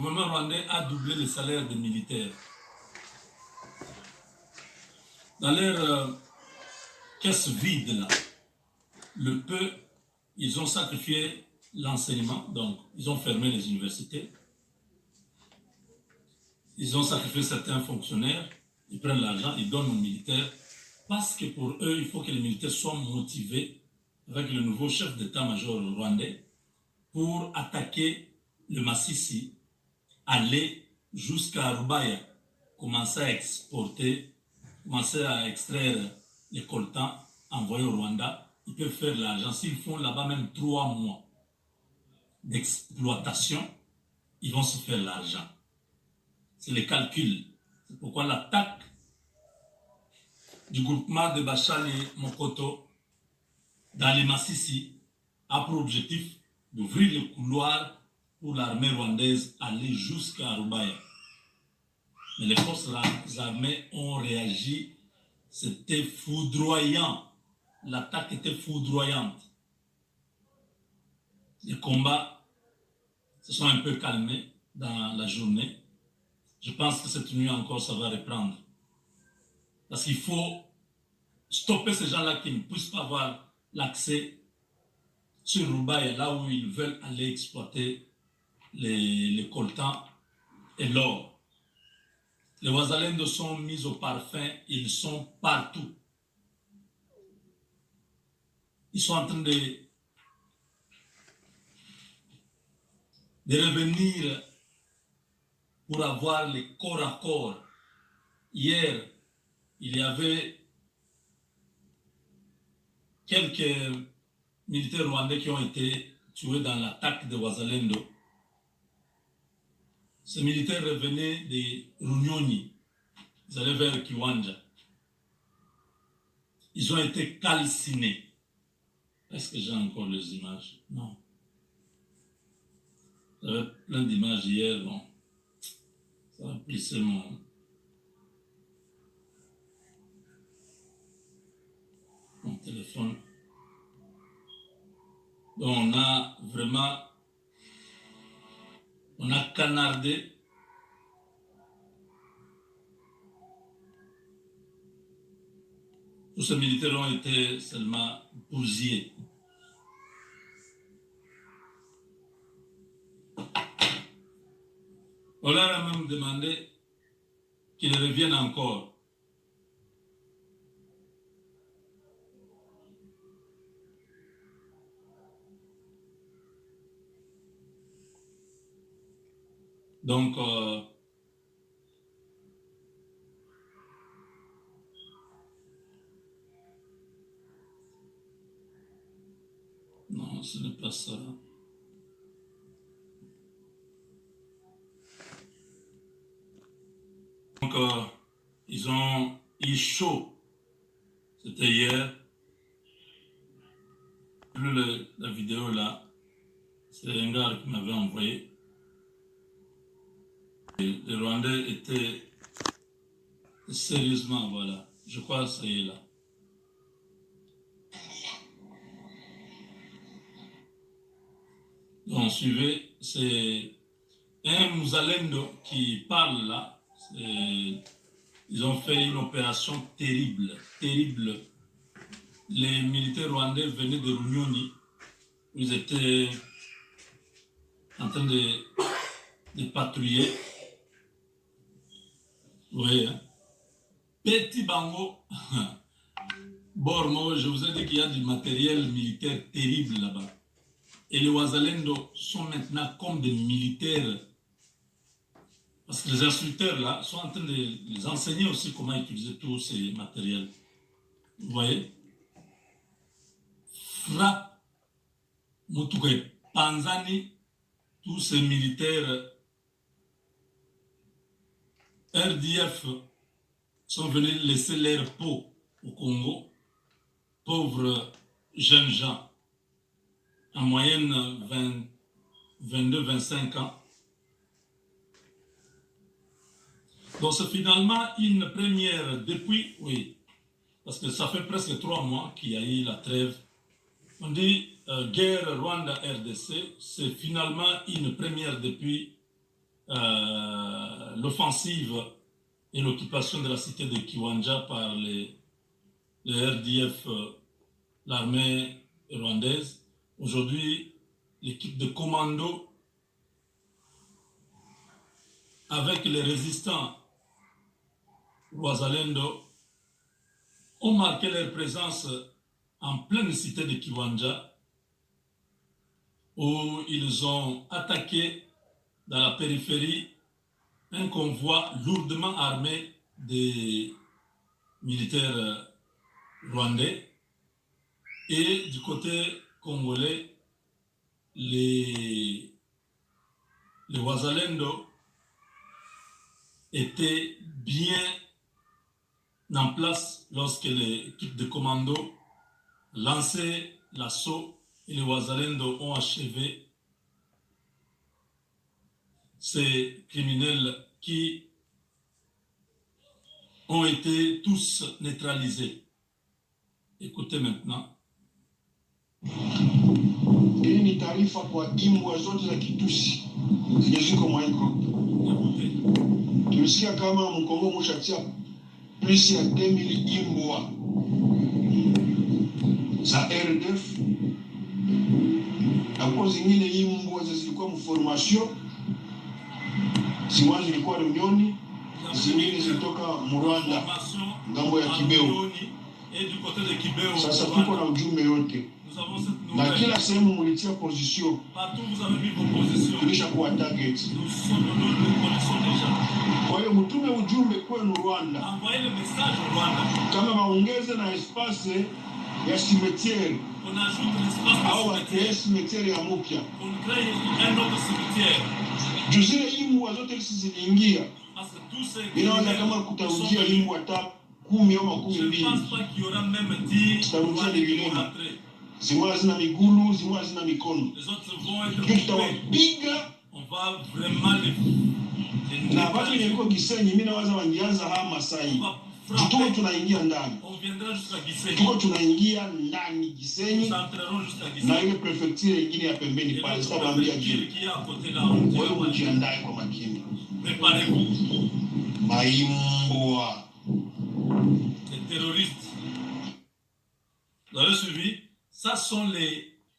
Le gouvernement rwandais a doublé le salaire des militaires. Dans leur caisse vide, là, le peu, ils ont sacrifié l'enseignement, donc ils ont fermé les universités. Ils ont sacrifié certains fonctionnaires, ils prennent l'argent, ils donnent aux militaires, parce que pour eux, il faut que les militaires soient motivés avec le nouveau chef d'état-major rwandais pour attaquer le Massissi, aller jusqu'à Rubaya, commencer à exporter, commencer à extraire les coltans, envoyer au Rwanda. Ils peuvent faire l'argent. S'ils font là-bas même 3 mois d'exploitation, ils vont se faire l'argent. C'est le calcul. C'est pourquoi l'attaque du groupement de Bachal et Mokoto dans les Massissi a pour objectif d'ouvrir le couloir pour l'armée rwandaise aller jusqu'à Rubaya. Mais les forces armées ont réagi. C'était foudroyant. L'attaque était foudroyante. Les combats se sont un peu calmés dans la journée. Je pense que cette nuit encore, ça va reprendre. Parce qu'il faut stopper ces gens-là qui ne puissent pas avoir l'accès sur Rubaya, là où ils veulent aller exploiter les coltans et l'or. Les Wazalendo sont mis au parfum, ils sont partout. Ils sont en train de revenir pour avoir les corps à corps. Hier, il y avait quelques militaires rwandais qui ont été tués dans l'attaque de Wazalendo. Ces militaires revenaient de Runyoni. Ils allaient vers Kiwanja. Ils ont été calcinés. Est-ce que j'ai encore les images? Non. J'avais plein d'images hier, bon. Ça a plissé mon téléphone. Donc on a vraiment, on a canardé. Tous ces militaires ont été seulement bousillés. On leur a même demandé qu'ils reviennent encore. Donc, non, ce n'est pas ça. Donc, ils ont eu chaud. C'était hier. Plus la vidéo là, c'est un gars qui m'avait envoyé. Les Rwandais étaient sérieusement, voilà. Je crois que ça y est là. Donc, suivez, c'est un Muzalendo qui parle là. Ils ont fait une opération terrible, terrible. Les militaires rwandais venaient de Runyoni. Ils étaient en train de patrouiller. Vous voyez, hein? Petit Bango. Bormo, je vous ai dit qu'il y a du matériel militaire terrible là-bas. Et les Wazalendo sont maintenant comme des militaires. Parce que les instructeurs là sont en train de les enseigner aussi comment utiliser tous ces matériels. Vous voyez? Frappe, Mutuke, Panzani, tous ces militaires RDF sont venus laisser leur peau au Congo. Pauvres jeunes gens, en moyenne 22-25 ans. Donc c'est finalement une première depuis, oui, parce que ça fait presque 3 mois qu'il y a eu la trêve. On dit guerre Rwanda-RDC, c'est finalement une première depuis l'offensive et l'occupation de la cité de Kiwanja par le RDF, l'armée rwandaise. Aujourd'hui, l'équipe de commando avec les résistants Wazalendo ont marqué leur présence en pleine cité de Kiwanja, où ils ont attaqué dans la périphérie un convoi lourdement armé des militaires rwandais. Et du côté congolais, les Wazalendo étaient bien en place lorsque l'équipe de commando lançait l'assaut et les Wazalendo ont achevé ces criminels qui ont été tous neutralisés. Écoutez maintenant. Hii ni taarifa kwa imbwa zote za Kitusi zenye ziko mwa group. Tulisikia kama Mkongo mushatia plus ya 2000 imbwa za RDF na kwa zingine imbwa zilikuwa mformation, zingine zilikuwa Reunioni, zingine zilitoka Rwanda ngambo ya Kibeo. Sasa tuko na ujumbe yote na kila sehemu mulitia position, tulisha kuwa target. Kwa hiyo mtume ujumbe kwenu Rwanda, kama maongeze na espace ya cimetière au ya cimetière ya mupya, juzile imbwa zote ziliingia, inawaza kama kutarudia imbwa hata 10 au 12, tutarudia ni vilema. Zimwa zina migulu, zimwa zina mikono. Tutawapiga. Na watu wenye Gisenyi, mimi nawaza wangianza hama sai. Tuko tunaingia ndani. Tuko tunaingia ndani Gisenyi. Na ile prefecture nyingine ya pembeni pale tutawaambia jioni. Wewe ujiandae kwa makini. Maimbwa. Les terroristes. Vous avez suivi? Ça sont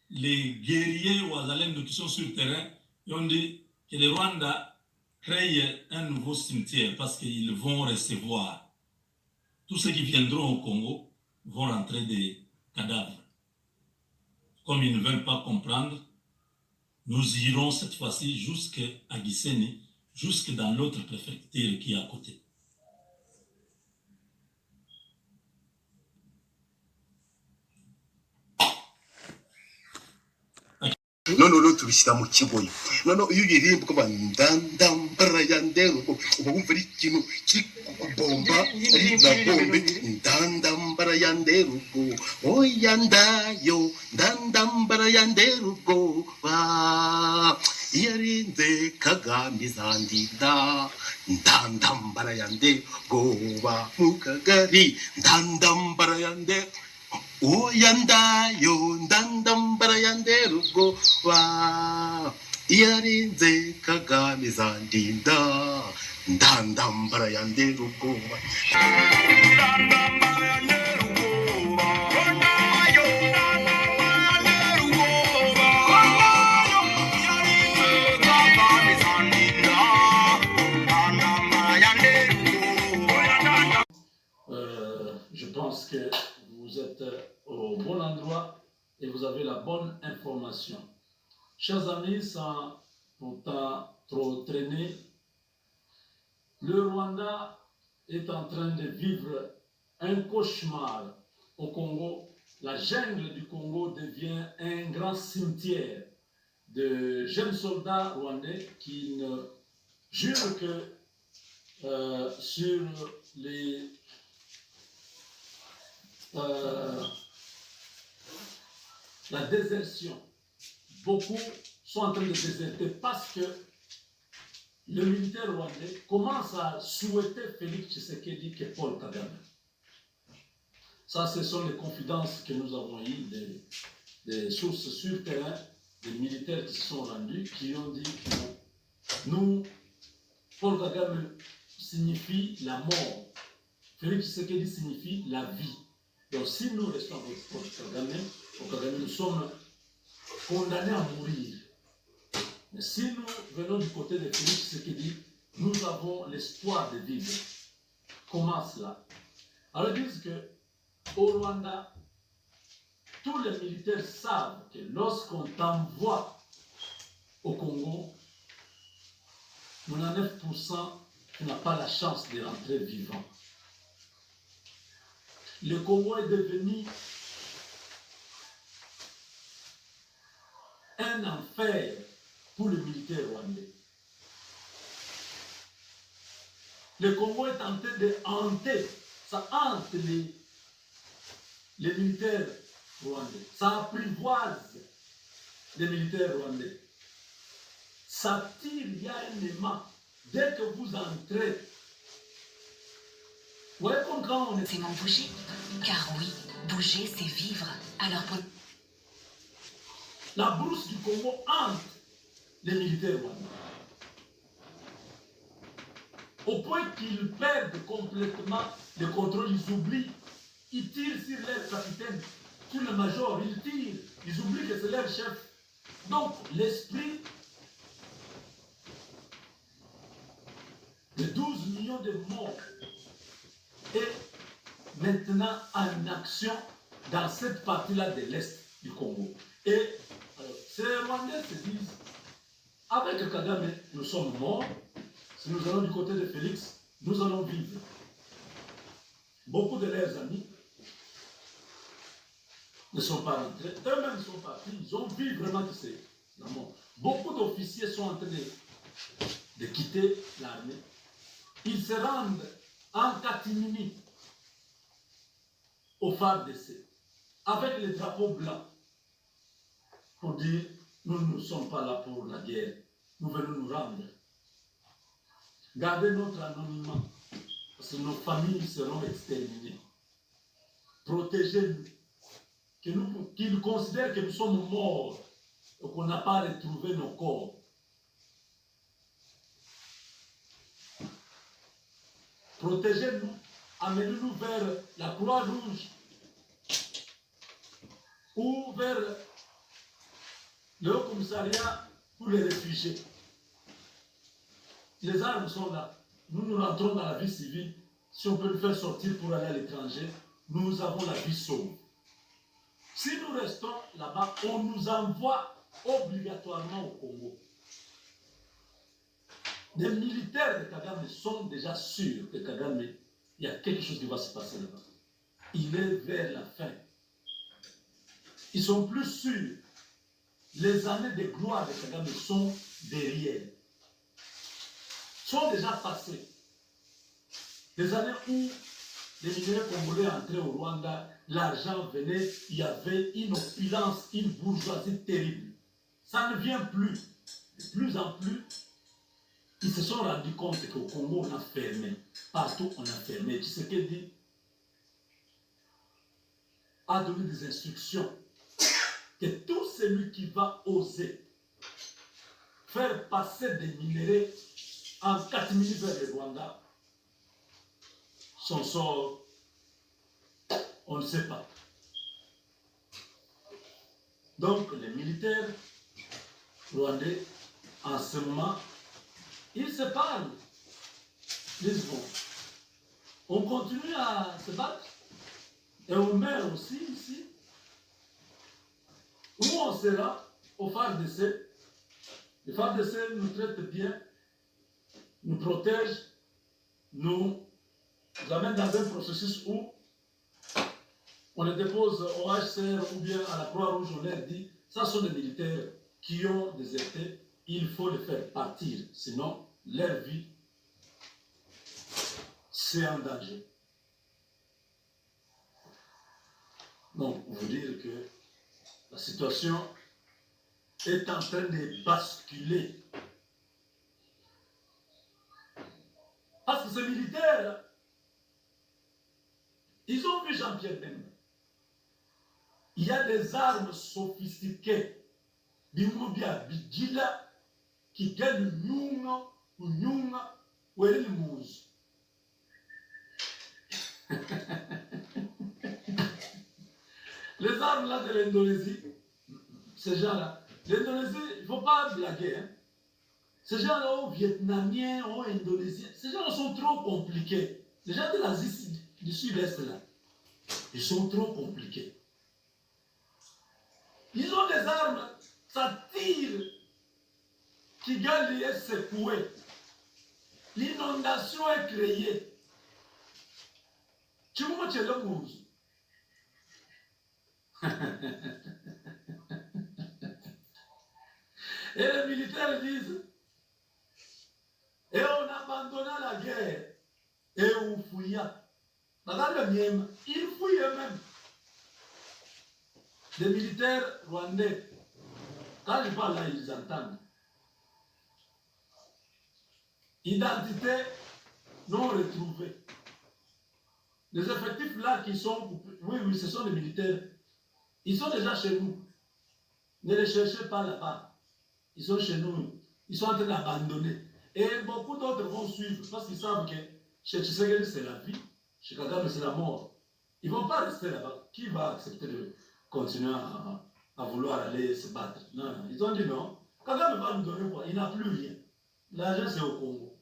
les guerriers Wazalendo qui sont sur le terrain. Ils ont dit que le Rwanda crée un nouveau cimetière parce qu'ils vont recevoir. Tous ceux qui viendront au Congo vont rentrer des cadavres. Comme ils ne veulent pas comprendre, nous irons cette fois-ci jusqu'à Gisenyi, jusque dans l'autre préfecture qui est à côté. noneho tubishyira mu kigoyi noneho iyo uririmba ko ndambara ya ndero uba wumva ari ikintu kiri kubomba ari na bombe ndambara ya ndero oya ndayo ndambara ya ndero yarinze Kagame zandinda ndambara ya ndero mu kagari ndambara ya ndero oya ndayo ndambara ya ndero yarinze Kagame zandinda ndambara ya ndero Je pense que vous êtes au bon endroit et vous avez la bonne information. Chers amis, sans pourtant trop traîner, le Rwanda est en train de vivre un cauchemar au Congo. La jungle du Congo devient un grand cimetière de jeunes soldats rwandais qui ne jurent que sur la désertion. Beaucoup sont en train de déserter parce que le militaire rwandais commence à souhaiter Félix Tshisekedi que Paul Kagame. Ça, ce sont les confidences que nous avons eues des sources sur le terrain, des militaires qui se sont rendus, qui ont dit que nous Paul Kagame signifie la mort. Félix Tshisekedi signifie la vie. Donc si nous restons avec Paul Kagame, nous sommes condamnés à mourir. Mais si nous venons du côté de Félix Tshisekedi, nous avons l'espoir de vivre. Comment cela? Alors ils disent que au Rwanda, tous les militaires savent que lorsqu'on t'envoie au Congo, 99% n'a pas la chance de rentrer vivant. Le Congo est devenu un enfer pour les militaires rwandais. Le Congo est en train de hanter, ça hante les militaires rwandais, ça apprivoise les militaires rwandais. Ça tire, il y a un aimant. Dès que vous entrez, vous voyez comme quand on est... C'est mon bouger, car oui, bouger c'est vivre. Alors pour... La brousse du Congo hante les militaires rwandais. Au point qu'ils perdent complètement le contrôle, ils oublient. Ils tirent sur leur capitaine, sur le major, ils tirent. Ils oublient que c'est leur chef. Donc l'esprit de 12 millions de morts est maintenant en action dans cette partie-là de l'Est du Congo. Et alors, ces Rwandais se disent, avec Kagame, nous sommes morts. Si nous allons du côté de Félix, nous allons vivre. Beaucoup de leurs amis ne sont pas rentrés. Eux-mêmes sont partis. Ils ont vu vraiment que c'est la mort. Beaucoup d'officiers sont en train de quitter l'armée. Ils se rendent en catimini au FARDC avec les drapeaux blancs pour dire nous ne sommes pas là pour la guerre, nous venons nous rendre. Gardez notre anonymat parce que nos familles seront exterminées. Protégez-nous, qu'ils considèrent que nous sommes morts et qu'on n'a pas retrouvé nos corps. Protégez-nous, amenez-nous vers la Croix-Rouge ou vers le Haut Commissariat pour les réfugiés. Les armes sont là. Nous rentrons dans la vie civile. Si on peut le faire sortir pour aller à l'étranger, nous avons la vie sauve. Si nous restons là-bas, on nous envoie obligatoirement au Congo. Les militaires de Kagame sont déjà sûrs que Kagame, il y a quelque chose qui va se passer là-bas. Il est vers la fin. Ils sont plus sûrs. Les années de gloire de Kagame sont derrière. Sont déjà passées. Les années où les minéraux congolais entraient au Rwanda, l'argent venait, il y avait une opulence, une bourgeoisie terrible. Ça ne vient plus. De plus en plus, ils se sont rendus compte qu'au Congo, on a fermé. Partout, on a fermé. Tshisekedi a donné des instructions que tout celui qui va oser faire passer des minéraux en 4 minutes vers le Rwanda, son sort, on ne sait pas. Donc, les militaires rwandais, en ce moment, ils se parlent. Ils disent, bon, on continue à se battre et on meurt aussi ici. Où on sera au FARDC. Le FARDC nous traite bien, nous protège, nous amène dans un processus où on les dépose au HCR ou bien à la Croix-Rouge, on leur dit, ça sont des militaires qui ont déserté, il faut les faire partir, sinon leur vie, c'est en danger. Donc, on veut dire que la situation est en train de basculer. Parce que ces militaires, ils ont vu Jean-Pierre Bemba. Il y a des armes sophistiquées. Bimubia Bidjila qui gagnent Nyunga ou Nyunga Où est le mousse? Les armes là de l'Indonésie, ces gens-là, l'Indonésie, il ne faut pas blaguer. Hein. Ces gens-là, aux Vietnamiens, aux Indonésiens, ces gens-là sont trop compliqués. Les gens de l'Asie du Sud-Est, là, ils sont trop compliqués. Ils ont des armes, ça tire. Kigali est secoué. L'inondation est créée. Tu vois, tu es le mousse. Et les militaires disent, et on abandonna la guerre, et on fouilla. Regarde le mien, ils fouillent eux-mêmes. Les militaires rwandais, quand ils parlent là, ils entendent. Identité non retrouvée. Les effectifs là qui sont, oui, ce sont les militaires. Ils sont déjà chez nous. Ne les cherchez pas là-bas. Ils sont chez nous. Ils sont en train d'abandonner. Et beaucoup d'autres vont suivre parce qu'ils savent que chez Tshisekedi c'est la vie, chez Kagame c'est la mort. Ils ne vont pas rester là-bas. Qui va accepter de continuer à vouloir aller se battre? Non, non. Ils ont dit non. Kagame va nous donner quoi? Il n'a plus rien. L'argent c'est au Congo.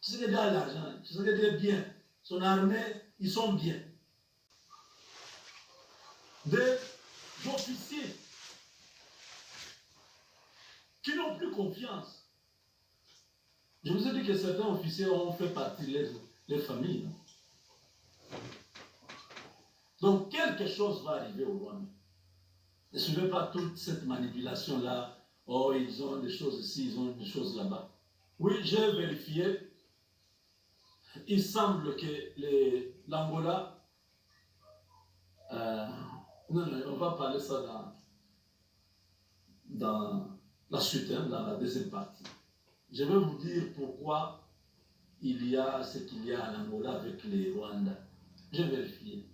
Tshisekedi a l'argent. Tshisekedi est bien. Son armée, ils sont bien. Des officiers qui n'ont plus confiance. Je vous ai dit que certains officiers ont fait partie de les familles. Non? Donc quelque chose va arriver au Rwanda. Ne suivez pas toute cette manipulation-là. Oh, ils ont des choses ici, ils ont des choses là-bas. Oui, j'ai vérifié. Il semble que l'Angola... non, on va parler ça dans la suite, hein, dans la deuxième partie. Je vais vous dire pourquoi il y a ce qu'il y a en Angola avec les Rwandais. J'ai vérifié.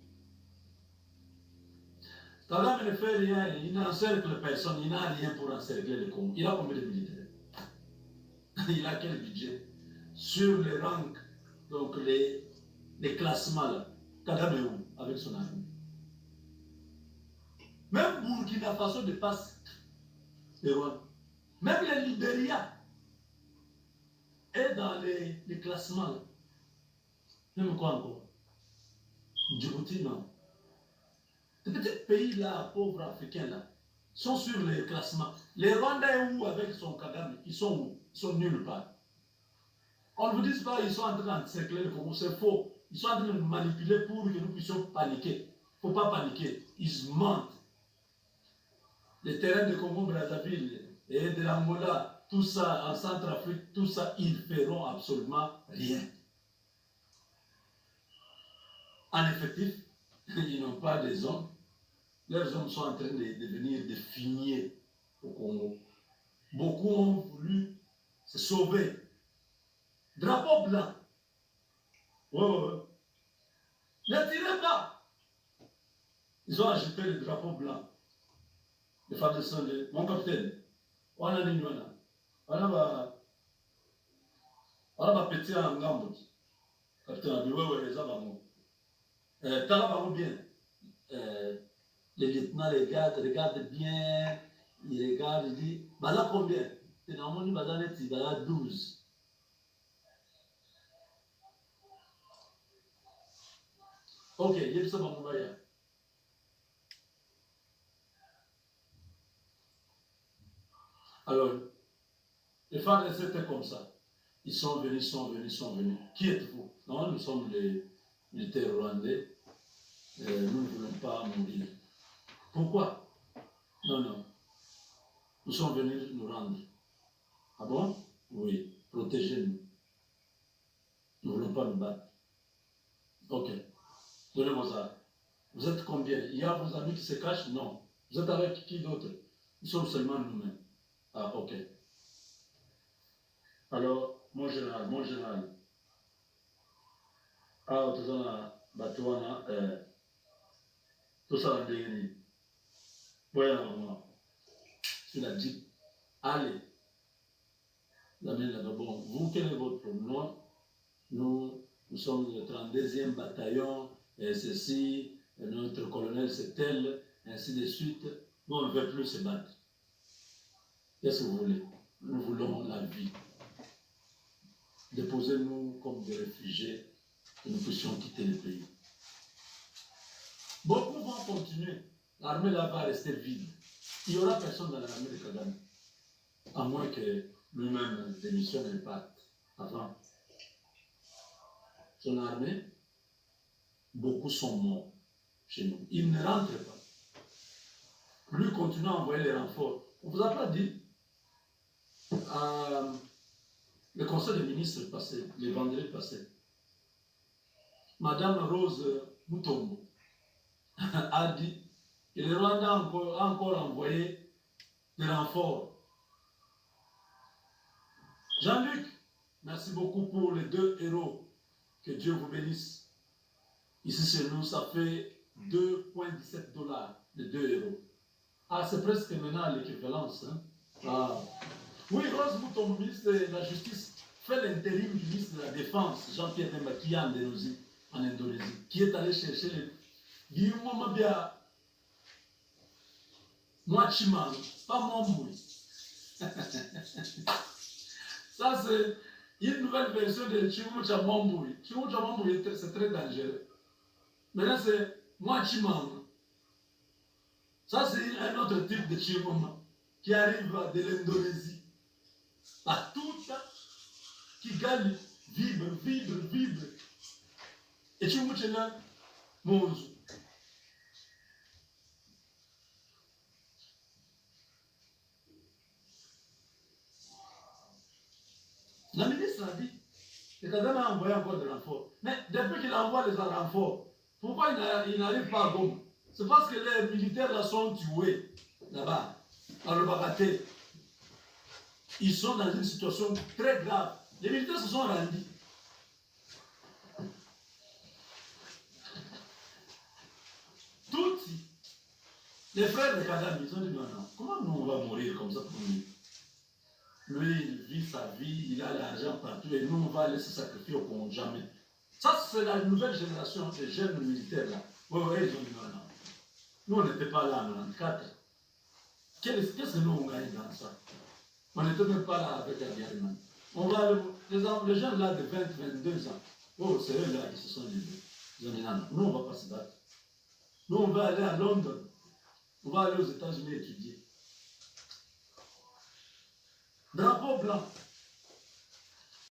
Kagame ne fait rien, il n'encercle personne, il n'a rien pour encercler le Congo. Il a combien de militaires? Il a quel budget? Sur les rangs, donc les classements, là, Kagame est où avec son armée? Même Burkina Faso dépasse les Rwandais. Même le Libéria est dans les classements. Là. Même quoi encore? Djibouti, non. Les petits pays là, pauvres africains là, sont sur les classements. Les Rwandais où avec son Kagame? Ils sont où? Ils sont nulle part. On ne vous dit pas qu'ils sont en train d'encercler le Congo, c'est faux. Ils sont en train de nous manipuler pour que nous puissions paniquer. Il ne faut pas paniquer. Ils mentent. Les terrains de Congo-Brazzaville et de l'Angola, tout ça en Centrafrique, tout ça, ils ne feront absolument rien. En effectif, ils n'ont pas des hommes. Leurs hommes sont en train de devenir des fumiers au Congo. Beaucoup ont voulu se sauver. Drapeau blanc. Ouais. Ne tirez pas. Ils ont agité le drapeau blanc. Les femmes de sang, mon capitaine. On a dit, on a petit en gambo. Capitaine a dit, ouais, les hommes. T'as bien. Les lieutenants regardent bien. Ils regardent, ils disent, bah là combien? C'est normalement, il y a 12. Ok, il y a ça dans mon voyage. Alors, les femmes étaient comme ça. Ils sont venus. Qui êtes-vous? Non, nous sommes les militaires rwandais. Nous ne voulons pas mourir. Pourquoi? Non. Nous sommes venus nous rendre. Ah bon? Oui, protégez-nous. Nous ne voulons pas nous battre. Ok. Donnez vos armes. Vous êtes combien? Il y a vos amis qui se cachent? Non. Vous êtes avec qui d'autre? Nous sommes seulement nous-mêmes. Ah, ok. Alors, mon général. Ah, tout ça, Batouana, tout ça, la dégaine. Voyons, maman. Tu l'as dit. Allez. La main là-bas. Bon, vous, quel est votre nom? nous sommes le 32e bataillon, et ceci, et notre colonel c'est tel, ainsi de suite. Nous, on ne veut plus se battre. Qu'est-ce que vous voulez? Nous voulons la vie. Déposez-nous comme des réfugiés, que nous puissions quitter le pays. Beaucoup vont continuer. L'armée là va rester vide. Il n'y aura personne dans l'armée de Kagame. À moins que lui-même démissionne et parte avant. Son armée, beaucoup sont morts chez nous. Ils ne rentrent pas. Lui continue à envoyer les renforts. On vous a pas dit, le conseil des ministres passé, le vendredi passé, Madame Rose Mutombo a dit que le Rwanda a encore envoyé des renforts. Jean-Luc, merci beaucoup pour les 2 euros. Que Dieu vous bénisse. Ici chez nous, ça fait 2,17 $, les 2 euros. Ah, c'est presque maintenant l'équivalence. Hein? Ah. Oui, Rose Mutombo, ministre de la Justice, fait l'intérim du ministre de la Défense, Jean-Pierre Demba, qui est en Indonésie, qui est allé chercher les... Moi, Chimano, pas mon bruit. Ça, c'est une nouvelle version de Chimucha Mamboui. Chimucha Mamboui, c'est très dangereux. Maintenant, c'est moi, Chimano. Ça, c'est un autre type de Chimama qui arrive de l'Indonésie. À tout ça, qui gagne, vibre. Et Chimucha là, Monzo. La ministre a dit que Kagame a envoyé encore des renforts. Mais depuis qu'il envoie les renforts, pourquoi il n'arrive pas à Goma? C'est parce que les militaires là sont tués, là-bas, à Lobakate. Ils sont dans une situation très grave. Les militaires se sont rendus. Tous les frères de Kagame, ils ont dit non, comment nous on va mourir comme ça pour lui? Lui, il vit sa vie, il a l'argent partout, et nous, on va aller se sacrifier au Congo, jamais. Ça, c'est la nouvelle génération des jeunes militaires, là. Oui, ils ont dit non. Nous, on n'était pas là en 1994. Qu'est-ce que nous, on gagne dans ça? On n'était même pas là avec Abiyarimane. On va aller, les jeunes là de 20, 22 ans, oh, c'est eux là qui se sont libérés. Ils ont dit non, nous, on ne va pas se battre. Nous, on va aller à Londres. On va aller aux États-Unis étudier. Drapeau blanc.